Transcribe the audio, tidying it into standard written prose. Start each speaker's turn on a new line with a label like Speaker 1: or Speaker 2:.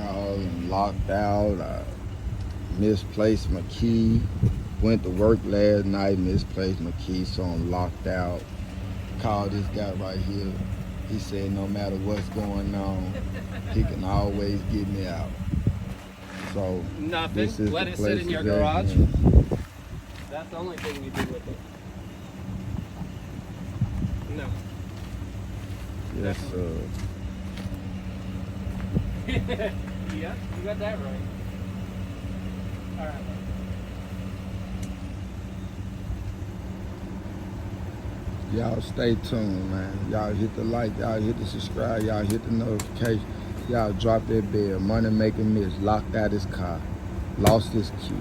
Speaker 1: y'all, and locked out. I misplaced my key. Went to work last night, misplaced my key, so I'm locked out. Called this guy right here. He said no matter what's going on, he can always get me out. So
Speaker 2: Nothing.
Speaker 1: this is
Speaker 2: Let
Speaker 1: the
Speaker 2: it
Speaker 1: place
Speaker 2: sit in your
Speaker 1: to get
Speaker 2: garage.
Speaker 1: in.
Speaker 2: That's the only thing you do with it. No.
Speaker 1: Yes, sir.
Speaker 2: Yeah, you got that right. All right.
Speaker 1: Y'all stay tuned, man. Y'all hit the like, y'all hit the subscribe, y'all hit the notification. Y'all drop that bell. Money making miss. Locked out his car. Lost his key.